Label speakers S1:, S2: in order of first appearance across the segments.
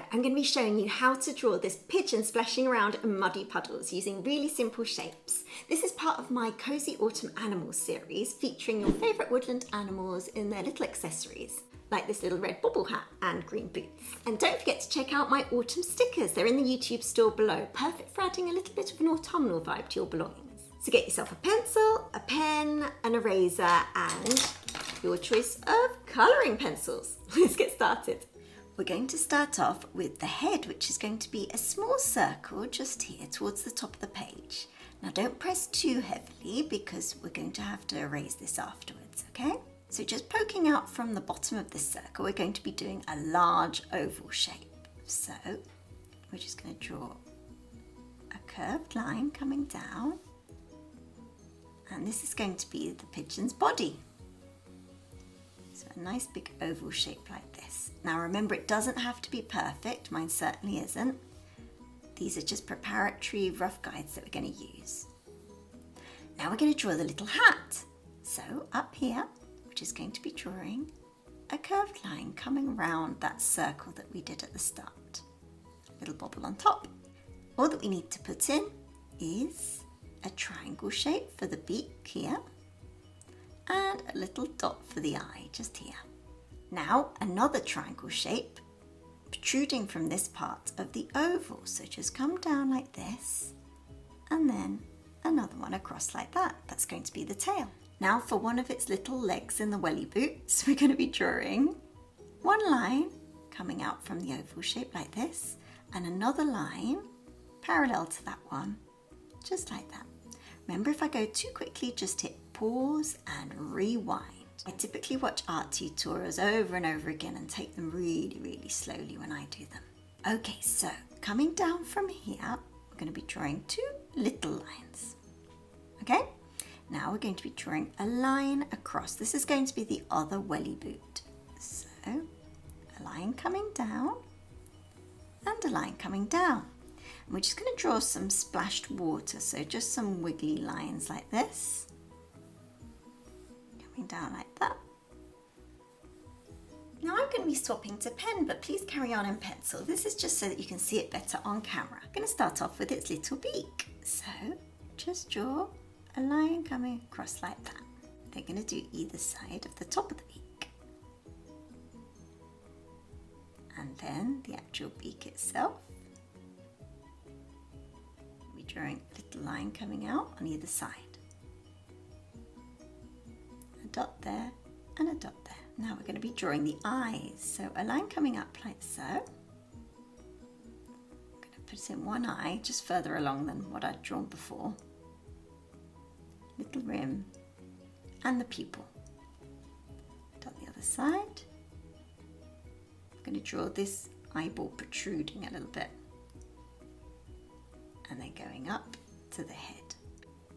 S1: I'm going to be showing you how to draw this pigeon splashing around in muddy puddles using really simple shapes. This is part of my Cosy Autumn Animals series featuring your favourite woodland animals in their little accessories, like this little red bobble hat and green boots. And don't forget to check out my autumn stickers. They're in the YouTube store below, perfect for adding a little bit of an autumnal vibe to your belongings. So get yourself a pencil, a pen, an eraser and your choice of colouring pencils. Let's get started. We're going to start off with the head, which is going to be a small circle just here towards the top of the page. Now don't press too heavily because we're going to have to erase this afterwards, okay? So just poking out from the bottom of this circle, we're going to be doing a large oval shape. So we're just going to draw a curved line coming down, and this is going to be the pigeon's body. So a nice big oval shape like this. Now remember, it doesn't have to be perfect, mine certainly isn't. These are just preparatory rough guides that we're going to use. Now we're going to draw the little hat. So up here, we're just going to be drawing a curved line coming around that circle that we did at the start. A little bobble on top. All that we need to put in is a triangle shape for the beak here, and a little dot for the eye just here. Now another triangle shape protruding from this part of the oval, so just come down like this and then another one across like that. That's going to be the tail. Now for one of its little legs in the welly boots, we're going to be drawing one line coming out from the oval shape like this and another line parallel to that one, just like that. Remember, if I go too quickly, just hit pause and rewind. I typically watch art tutorials over and over again and take them really, really slowly when I do them. Okay, so coming down from here, we're going to be drawing two little lines. Okay, now we're going to be drawing a line across. This is going to be the other welly boot. So a line coming down and a line coming down. And we're just going to draw some splashed water, so just some wiggly lines like this. Coming down like that. Now I'm going to be swapping to pen, but please carry on in pencil. This is just so that you can see it better on camera. I'm going to start off with its little beak. So just draw a line coming across like that. They're going to do either side of the top of the beak. And then the actual beak itself. Drawing a little line coming out on either side. A dot there and a dot there. Now we're going to be drawing the eyes. So a line coming up like so. I'm going to put in one eye just further along than what I'd drawn before. Little rim and the pupil. Dot the other side. I'm going to draw this eyeball protruding a little bit, and then going up to the head.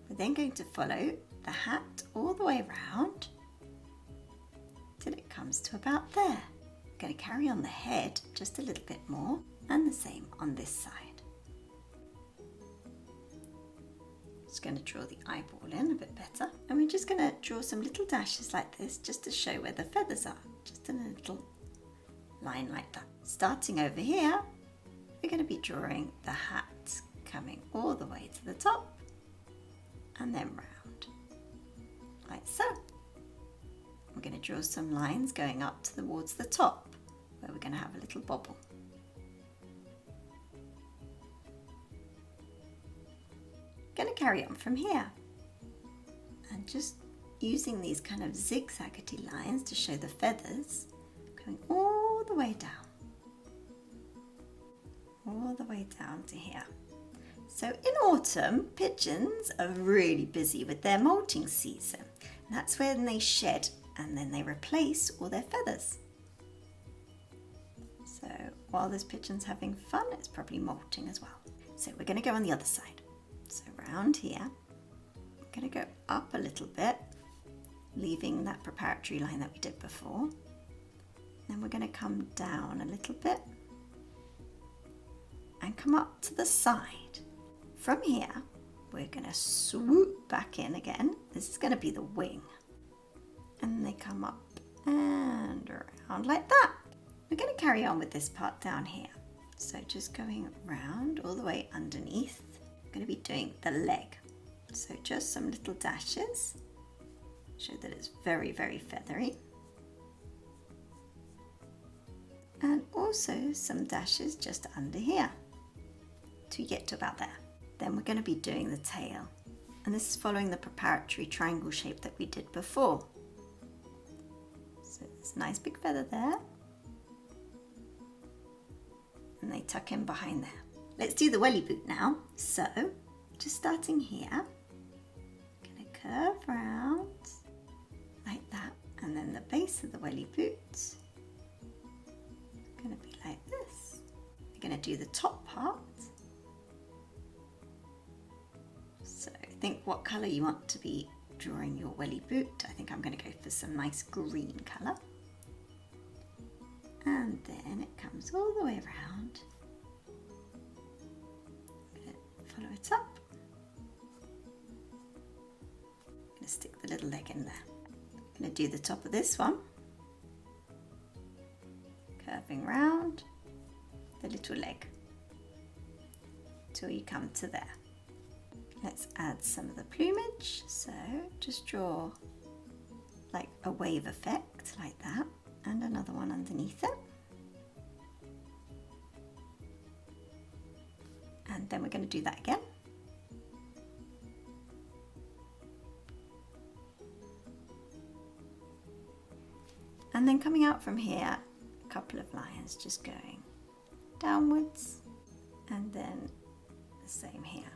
S1: We're then going to follow the hat all the way around till it comes to about there. We're going to carry on the head just a little bit more, and the same on this side. Just going to draw the eyeball in a bit better, and we're just going to draw some little dashes like this just to show where the feathers are, just in a little line like that. Starting over here, we're going to be drawing the hat coming all the way to the top and then round, like so. We're going to draw some lines going up towards the top where we're going to have a little bobble. Going to carry on from here and just using these kind of zigzaggedy lines to show the feathers going all the way down to here. So in autumn, pigeons are really busy with their molting season. And that's when they shed and then they replace all their feathers. So while this pigeon's having fun, it's probably molting as well. So we're going to go on the other side. So round here, we're going to go up a little bit, leaving that preparatory line that we did before. Then we're going to come down a little bit and come up to the side. From here, we're going to swoop back in again. This is going to be the wing. And they come up and around like that. We're going to carry on with this part down here.
S2: So just going round all the way underneath, I'm going to be doing the leg. So just some little dashes, show that it's very, very feathery. And also some dashes just under here to get to about there. Then we're going to be doing the tail. And this is following the preparatory triangle shape that we did before. So there's a nice big feather there. And they tuck in behind there. Let's do the welly boot now. So just starting here, gonna curve round like that, and then the base of the welly boot gonna be like this. We're gonna do the top part. So think what colour you want to be drawing your welly boot. I think I'm gonna go for some nice green colour. And then it comes all the way around. I'm going to follow it up. I'm going to stick the little leg in there. I'm going to do the top of this one. Curving round the little leg till you come to there. Let's add some of the plumage. So just draw like a wave effect like that. And another one underneath it. And then we're going to do that again. And then coming out from here, a couple of lines just going downwards, and then the same here.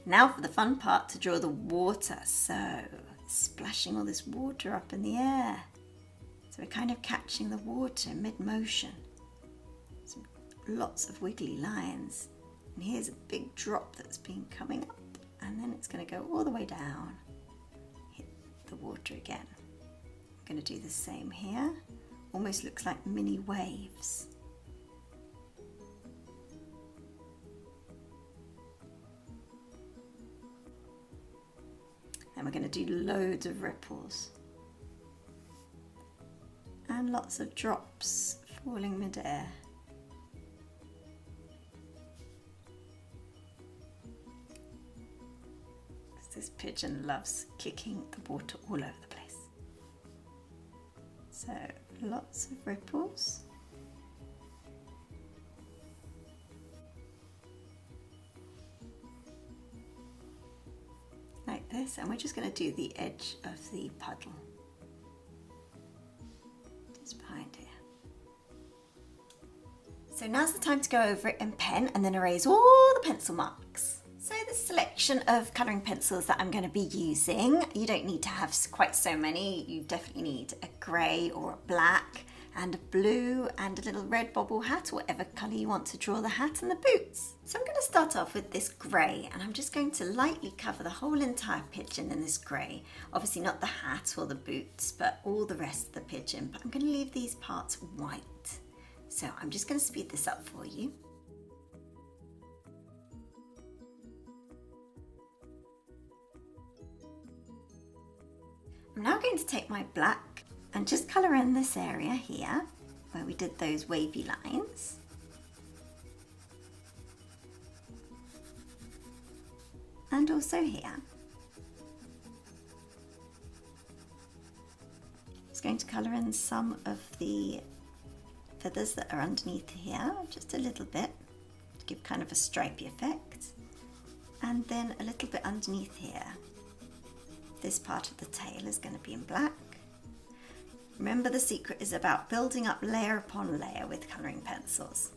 S2: Now for the fun part, to draw the water. So splashing all this water up in the air. So we're kind of catching the water mid-motion. Lots of wiggly lines. And here's a big drop that's been coming up. And then it's going to go all the way down. Hit the water again. I'm going to do the same here. Almost looks like mini waves. And we're going to do loads of ripples. And lots of drops falling mid-air. This pigeon loves kicking the water all over the place. So lots of ripples. Like this, and we're just going to do the edge of the puddle. Behind here. So now's the time to go over it in pen and then erase all the pencil marks. So the selection of colouring pencils that I'm going to be using, you don't need to have quite so many. You definitely need a grey or a black and a blue and a little red bobble hat, or whatever colour you want to draw the hat and the boots. So I'm going to start off with this grey, and I'm just going to lightly cover the whole entire pigeon in this grey. Obviously not the hat or the boots, but all the rest of the pigeon. But I'm going to leave these parts white. So I'm just going to speed this up for you. I'm now going to take my black and just colour in this area here where we did those wavy lines. And also here. Just going to colour in some of the feathers that are underneath here, just a little bit, to give kind of a stripy effect. And then a little bit underneath here. This part of the tail is going to be in black. Remember, the secret is about building up layer upon layer with colouring pencils.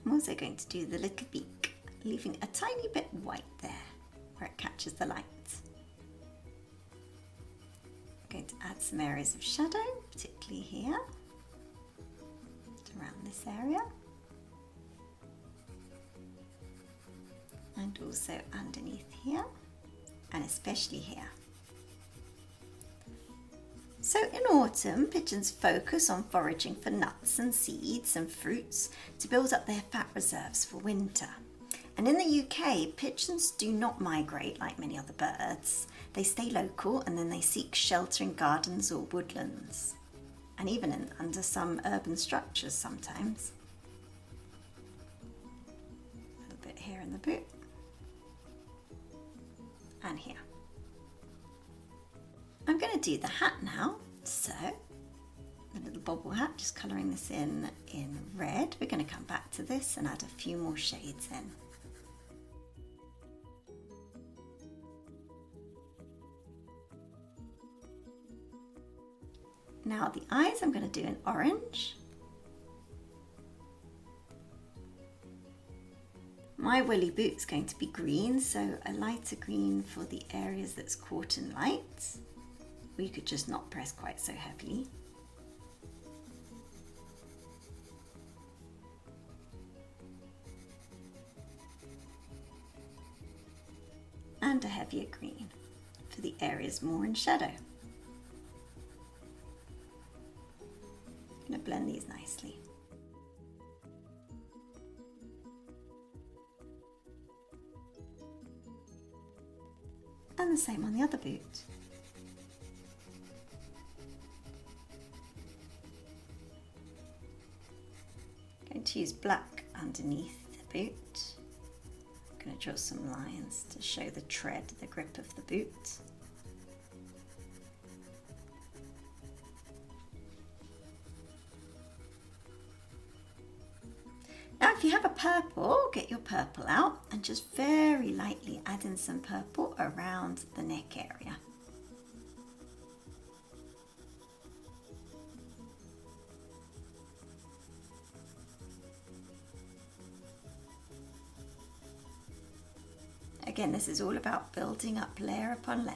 S2: I'm also going to do the little beak, leaving a tiny bit white there where it catches the light. I'm going to add some areas of shadow, particularly here, around this area, and also underneath here, and especially here. So in autumn, pigeons focus on foraging for nuts and seeds and fruits to build up their fat reserves for winter. And in the UK, pigeons do not migrate like many other birds. They stay local and then they seek shelter in gardens or woodlands, and even under some urban structures sometimes. the boot and here. I'm going to do the hat now, so the little bobble hat, just colouring this in red. We're going to come back to this and add a few more shades in. Now the eyes I'm going to do in orange. My welly boot's going to be green, so a lighter green for the areas that's caught in light. Or you could just not press quite so heavily. And a heavier green for the areas more in shadow. I'm going to blend these nicely. And the same on the other boot. Going to use black underneath the boot. I'm going to draw some lines to show the tread, the grip of the boot. Now if you have a purple, get your purple out and just very lightly add in some purple around the neck area. Again, this is all about building up layer upon layer.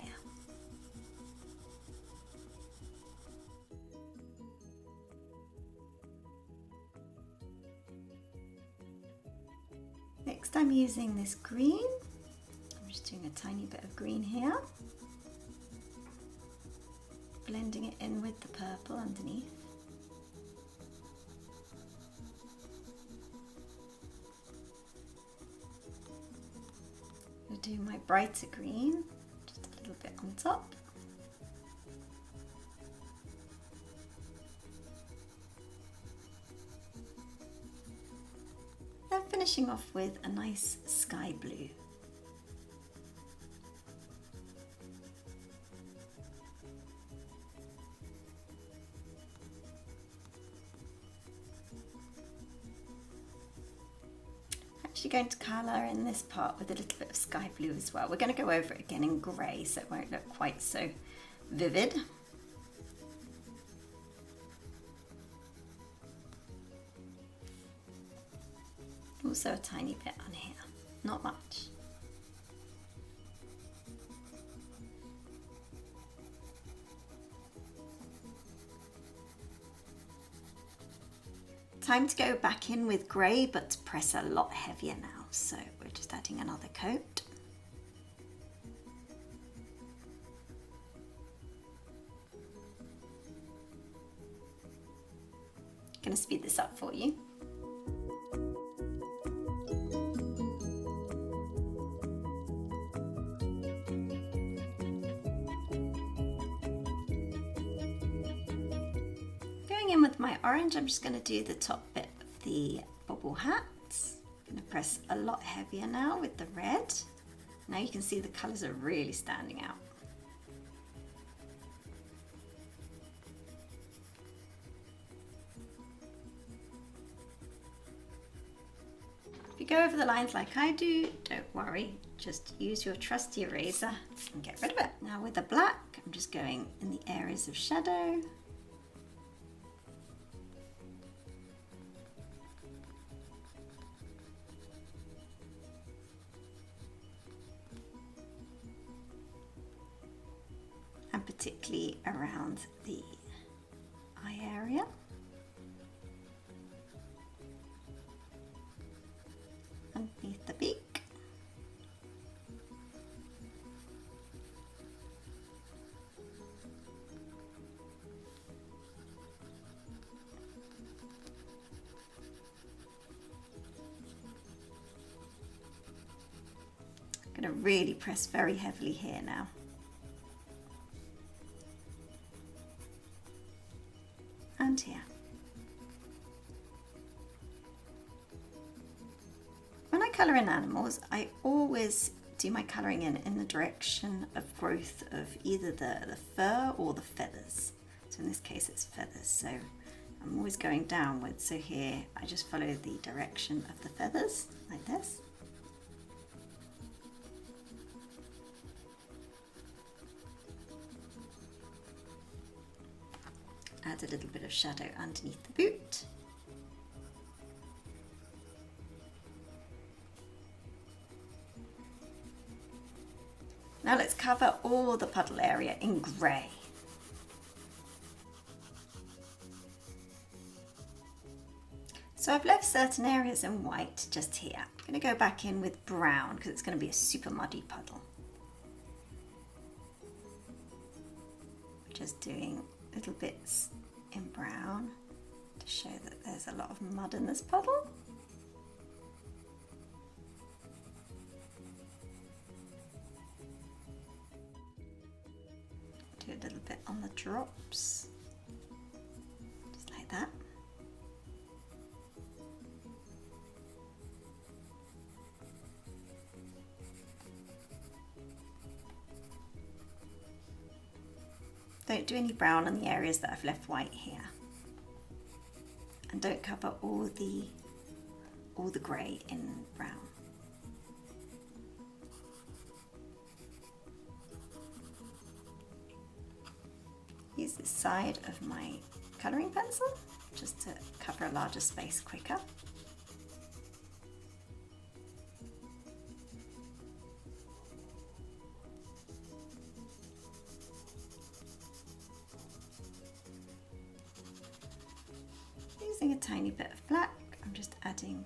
S2: Next I'm using this green. I'm just doing a tiny bit of green here. Blending it in with the purple underneath. I'm going to do my brighter green, just a little bit on top. Then finishing off with a nice sky blue. Actually going to colour in this part with a little bit of sky blue as well. We're going to go over it again in grey so it won't look quite so vivid. Also a tiny bit on here, not much. Time to go back in with grey, but to press a lot heavier now. So we're just adding another coat. Going to speed this up for you. In with my orange, I'm just going to do the top bit of the bobble hat. I'm going to press a lot heavier now with the red. Now you can see the colours are really standing out. If you go over the lines like I do, don't worry, just use your trusty eraser and get rid of it. Now with the black, I'm just going in the areas of shadow. And particularly around the eye area. Underneath the beak. I'm going to really press very heavily here now. And here. When I colour in animals, I always do my colouring in the direction of growth of either the fur or the feathers. So in this case it's feathers, so I'm always going downwards. So here I just follow the direction of the feathers, like this. Add a little bit of shadow underneath the boot. Now let's cover all the puddle area in grey. So I've left certain areas in white just here. I'm going to go back in with brown because it's going to be a super muddy puddle. Just doing little bits in brown to show that there's a lot of mud in this puddle. Do a little bit on the drops, just like that. Don't do any brown on the areas that I've left white here. And don't cover all the grey in brown. Use this side of my colouring pencil just to cover a larger space quicker. Using a tiny bit of black, I'm just adding,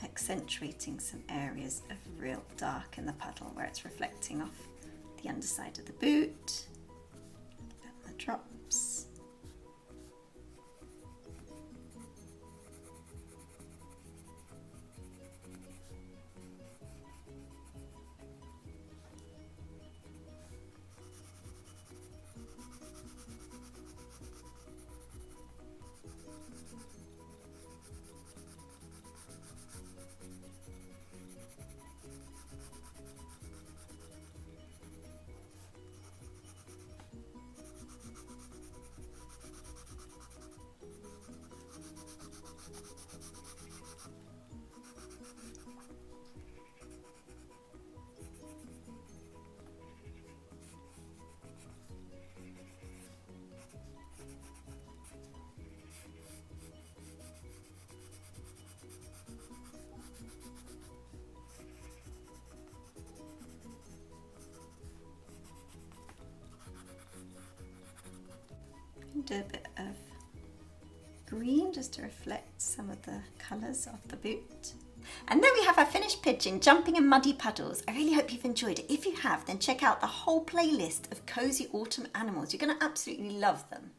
S2: accentuating some areas of real dark in the puddle where it's reflecting off the underside of the boot, and the drops. Do a bit of green just to reflect some of the colours of the boot. And then we have our finished pigeon jumping in muddy puddles. I really hope you've enjoyed it. If you have, then check out the whole playlist of Cosy Autumn Animals. You're going to absolutely love them.